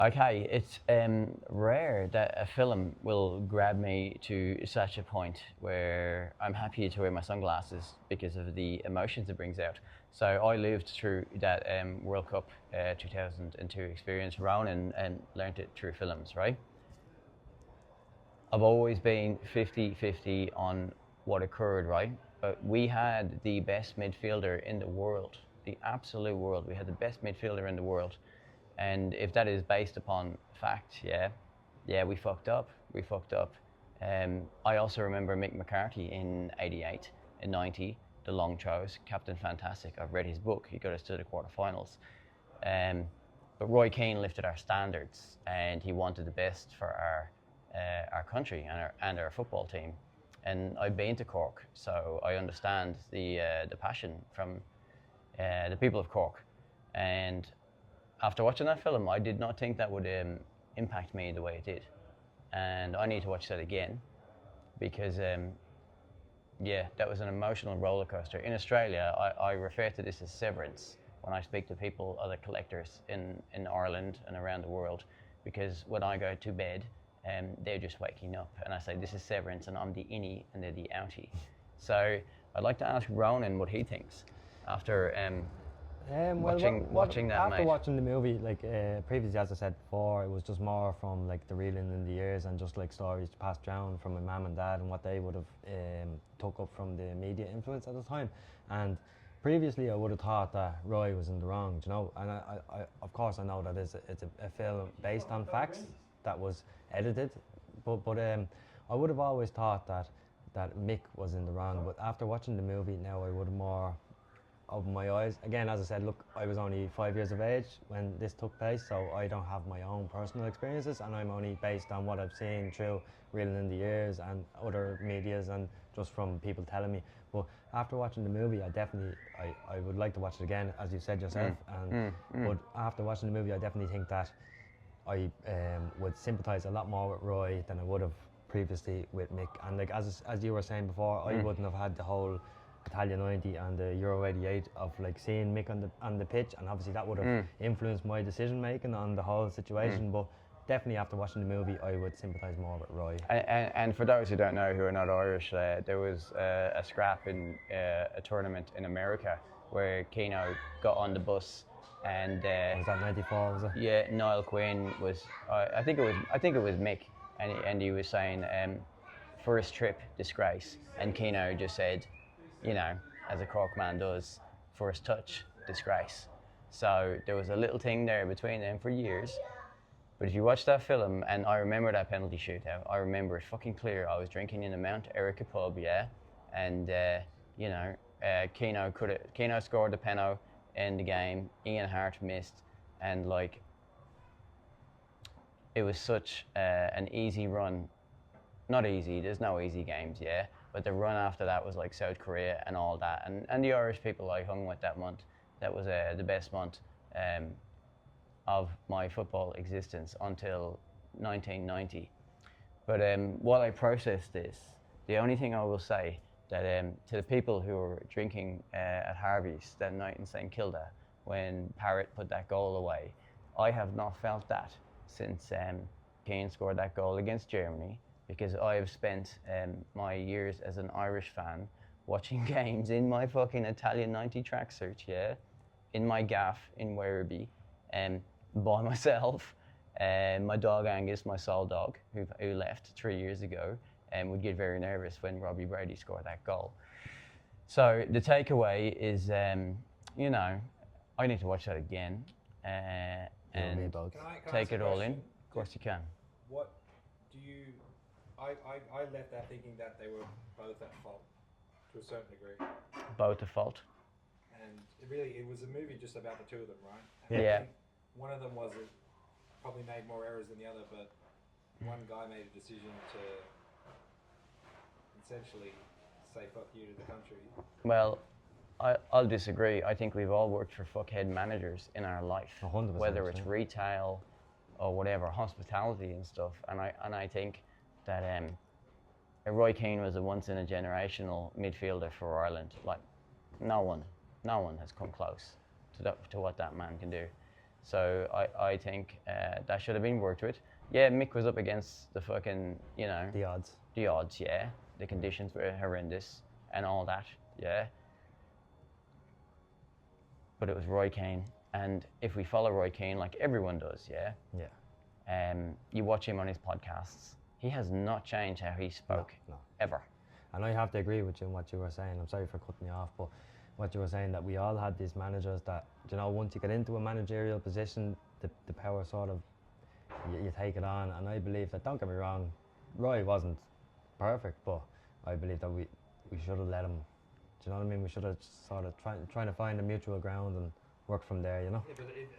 Okay, it's rare that a film will grab me to such a point where I'm happy to wear my sunglasses because of the emotions it brings out. So I lived through that World Cup 2002 experience, Ronan, and learnt it through films, right? I've always been 50-50 on what occurred, right? But we had the best midfielder in the world, the absolute world. We had the best midfielder in the world. And if that is based upon fact, yeah, we fucked up. We fucked up. I also remember Mick McCarthy in 88, in 90, the long throws, Captain Fantastic. I've read his book. He got us to the quarterfinals. Um, but Roy Keane lifted our standards, and he wanted the best for our country and our football team. And I've been to Cork, so I understand the passion from the people of Cork. And after watching that film, I did not think that would impact me the way it did. And I need to watch that again because, yeah, that was an emotional roller coaster. In Australia, I refer to this as severance when I speak to people, other collectors in Ireland and around the world, because when I go to bed, they're just waking up. And I say, this is severance, and I'm the innie and they're the outie. So I'd like to ask Ronan what he thinks after watching that, after mate. watching the movie, like previously, as I said before, it was just more from like the reeling in the years and just like stories passed down from my mum and dad and what they would have took up from the media influence at the time. And previously, I would have thought that Roy was in the wrong, you know. And I of course, I know that it's a film based on facts that was edited, but I would have always thought that Mick was in the wrong. But after watching the movie now, I would have more opened my eyes. Again, as I said, look, I was only 5 years of age when this took place, so I don't have my own personal experiences, and I'm only based on what I've seen through reeling in the years and other medias and just from people telling me. But after watching the movie, I would like to watch it again, as you said yourself. But after watching the movie, I definitely think that I would sympathise a lot more with Roy than I would have previously with Mick. And like as you were saying before, I wouldn't have had the whole Italia 90 and the Euro 88 of like seeing Mick on the pitch, and obviously that would have influenced my decision making on the whole situation. But definitely after watching the movie, I would sympathise more with Roy. And for those who don't know, who are not Irish, there was a scrap in a tournament in America where Keno got on the bus, and Was that 94? Was it? yeah, Niall Quinn was. I think it was Mick, and he was saying, first trip disgrace, and Keno just said, you know, as a Cork man does, first touch disgrace. So there was a little thing there between them for years. But if you watch that film, and I remember that penalty shootout, I remember it fucking clear. I was drinking in the Mount Erica pub, yeah, and you know, Keno scored the penalty in the game. Ian Hart missed, and like, it was such an easy run. Not easy. There's no easy games, yeah. But the run after that was like South Korea and all that, and the Irish people I hung with that month. That was the best month of my football existence until 1990. But while I process this, the only thing I will say that to the people who were drinking at Harvey's that night in St Kilda when Parrott put that goal away, I have not felt that since Keane scored that goal against Germany, because I have spent my years as an Irish fan watching games in my fucking Italian 90 tracksuit, yeah, in my gaff in Werribee, by myself. My dog Angus, my soul dog, who left 3 years ago, would get very nervous when Robbie Brady scored that goal. So the takeaway is, you know, I need to watch that again and Can I take ask a it all in. question? Of course you can. What do you? I left that thinking that they were both at fault to a certain degree, Both at fault. and it was a movie just about the two of them, right? Yeah. And I Yeah. think one of them probably made more errors than the other, but one guy made a decision to essentially say fuck you to the country. Well, I'll disagree. I think we've all worked for fuckhead managers in our life, 100%, whether it's yeah. retail or whatever, hospitality and stuff. And I think that Roy Keane was a once in a generational midfielder for Ireland. Like no one has come close to what that man can do. So I think that should have been worked with. Yeah, Mick was up against the fucking, you know, The odds. the odds, yeah. The conditions were horrendous and all that, yeah. But it was Roy Keane, and if we follow Roy Keane like everyone does, yeah, Yeah. you watch him on his podcasts, he has not changed how he spoke, No. ever. And I have to agree with you in what you were saying. I'm sorry for cutting you off, but what you were saying, that we all had these managers that, you know, once you get into a managerial position, the power sort of, you take it on. And I believe that, don't get me wrong, Roy wasn't perfect, but I believe that we should have let him, do you know what I mean? We should have sort of trying to find a mutual ground and work from there, you know? Yeah,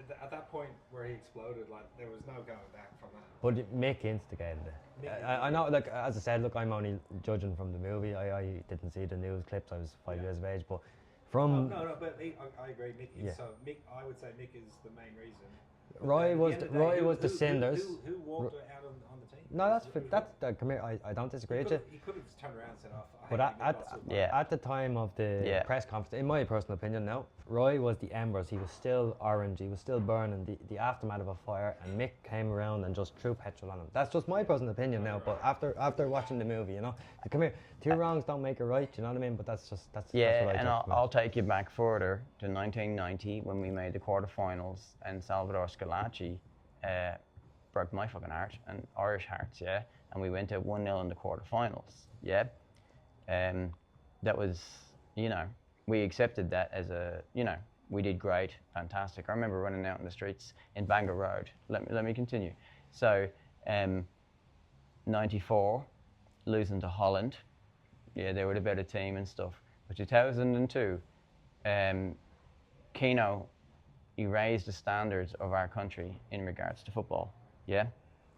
but at that point where he exploded, like, there was no going back from that. But Mick instigated it. I know, like, as I said, look, I'm only judging from the movie. I didn't see the news clips. I was 5 years of age, but from No, but I agree. Mick is, Yeah. so Mick, I would say Mick is the main reason. Roy At was the end the, of the day, Roy was the Cinders. Who walked out on the team? No, that's Who- come here. I don't disagree with you. He could have turned around and said, "Oh, I But hate Mick Russell." Yeah. at the time of the Yeah. press conference, in my personal opinion now, Roy was the embers. He was still orange. He was still burning, the aftermath of a fire, and Mick came around and just threw petrol on him. That's just my personal opinion now, but after watching the movie, you know, come here, two wrongs don't make a right, you know what I mean? But that's what I Yeah, took and from it. I'll take you back further to 1990 when we made the quarterfinals, and Salvador Scalacci broke my fucking heart and Irish hearts, yeah. And we went out 1-0 in the quarterfinals, yeah. That was, you know, we accepted that as a, you know, we did great, fantastic. I remember running out in the streets in Bangor Road. Let me continue. So, 94, losing to Holland. Yeah, they were the better team and stuff. But 2002, Keno, he raised the standards of our country in regards to football. Yeah,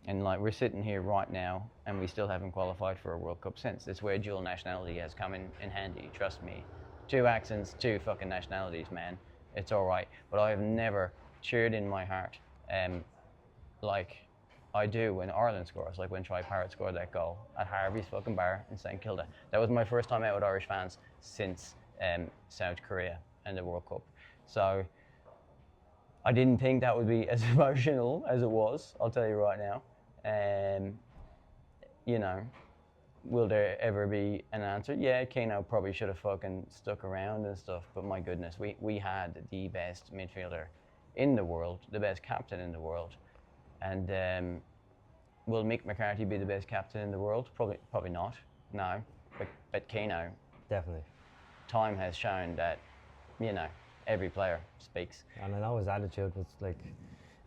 and like we're sitting here right now, and we still haven't qualified for a World Cup since. It's where dual nationality has come in handy. Trust me, 2 accents, 2 fucking nationalities, man. It's all right. But I have never cheered in my heart, like I do when Ireland scores, like when Troy Parrott scored that goal at Harvey's fucking bar in St Kilda. That was my first time out with Irish fans since South Korea and the World Cup. So I didn't think that would be as emotional as it was, I'll tell you right now. You know, will there ever be an answer? Yeah, Keno probably should have fucking stuck around and stuff, but my goodness, we had the best midfielder in the world, the best captain in the world. And will Mick McCarthy be the best captain in the world? Probably not, no. But Keno, Definitely. time has shown that, you know, every player speaks. And I know his attitude was like,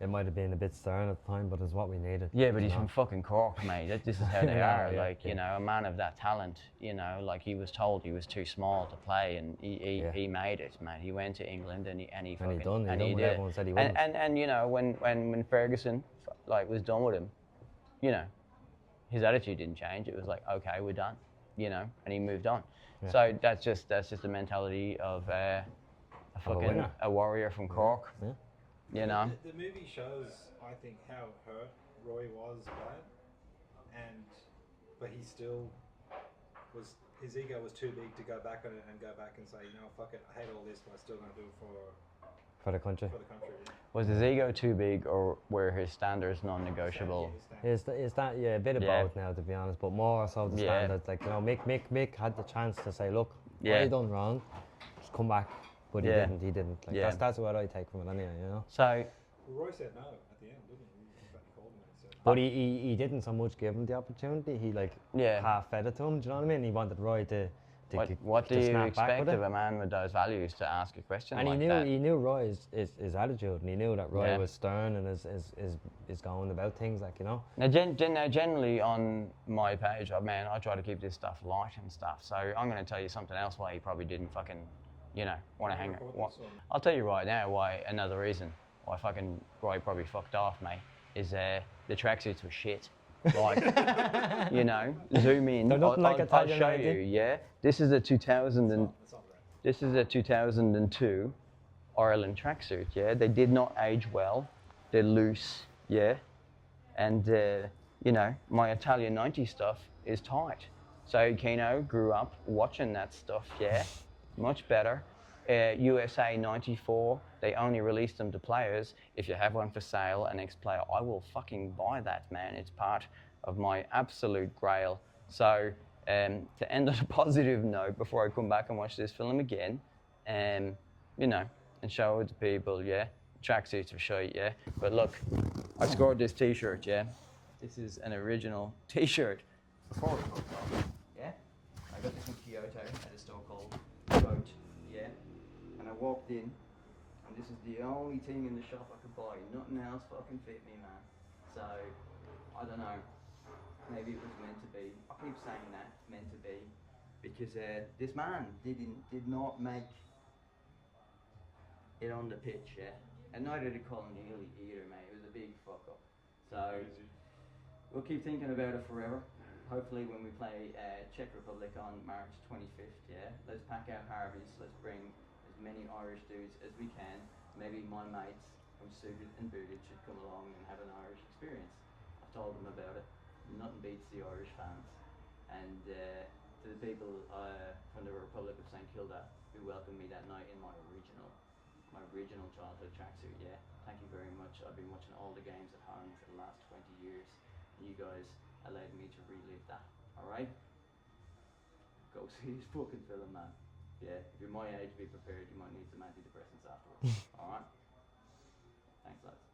it might have been a bit stern at the time, but it's what we needed. Yeah, but you he's know? from fucking Cork, mate. This is how they are. Yeah, Like, you know, a man of that talent, you know, like he was told he was too small to play, and he made it, man. He went to England and he fucking done what did everyone it. said he wouldn't. And you know, when Ferguson like was done with him, you know, his attitude didn't change. It was like, okay, we're done, you know, and he moved on. Yeah. So that's just the mentality of a fucking winner. a warrior from Cork. Yeah. You know. The movie shows, I think, how hurt Roy was by it, but he still was. His ego was too big to go back on it and go back and say, you know, fuck it, I hate all this, but I'm still going to do it For the country. for the country. Was his ego too big, or were his standards non-negotiable? Is that a bit of Yeah. both now, to be honest, but more so the Yeah. standards. Like, you know, Mick had the chance to say, look, what Yeah. I done wrong, just come back. But Yeah. he didn't. Like, Yeah. that's what I take from it anyway, you know. So, Well, Roy said no at the end, didn't he? In fact, he called him and said, But he didn't so much give him the opportunity. He like Yeah. half fed it to him. Do you know what I mean? He wanted Roy to what do to you snap back expect with it. of a man with those values to ask a question And like he that? knew Roy's his attitude, and he knew that Roy Yeah. was stern and is going about things, like, you know. Now, generally on my page, I try to keep this stuff light and stuff. So I'm going to tell you something else why he probably didn't fucking, you know, want to hang record out. this, or- I'll tell you right now why. Another reason why fucking Roy probably fucked off, mate, is the tracksuits were shit. Like, you know, zoom in. They're nothing like I'll Italian show 90. you. Yeah, this is a 2000 and. It's not that. This is a 2002 Ireland tracksuit, yeah? They did not age well. They're loose, yeah? And, you know, my Italian 90 stuff is tight. So Keno grew up watching that stuff, yeah? Much better. USA 94, they only release them to players. If you have one for sale, an ex-player, I will fucking buy that, man. It's part of my absolute grail. So to end on a positive note, before I come back and watch this film again, you know, and show it to people, yeah. Tracksuits are shite, yeah. But look, I scored this T-shirt, yeah. This is an original T-shirt. Before it took off, yeah. I got this in Kyoto at a store called Boat, yeah. And I walked in, and this is the only thing in the shop I could buy. Nothing else fucking fit me, man. So, I don't know. Maybe it was meant to be. I keep saying that, meant to be, because this man did not make it on the pitch, yeah. And neither did Colin Neely either, mate. It was a big fuck up. So, we'll keep thinking about it forever. Hopefully when we play Czech Republic on March 25th, yeah, let's pack our Harveys, let's bring as many Irish dudes as we can. Maybe my mates from Suited and Booted should come along and have an Irish experience. I've told them about it. Nothing beats the Irish fans. And to the people from the Republic of St Kilda who welcomed me that night in my original childhood tracksuit, yeah. Thank you very much. I've been watching all the games at home for the last 20 years. And you guys allowed me to relive that. Alright? Go see this fucking film, man. Yeah, if you're my age, be prepared. You might need some antidepressants afterwards. Alright? Thanks, lads.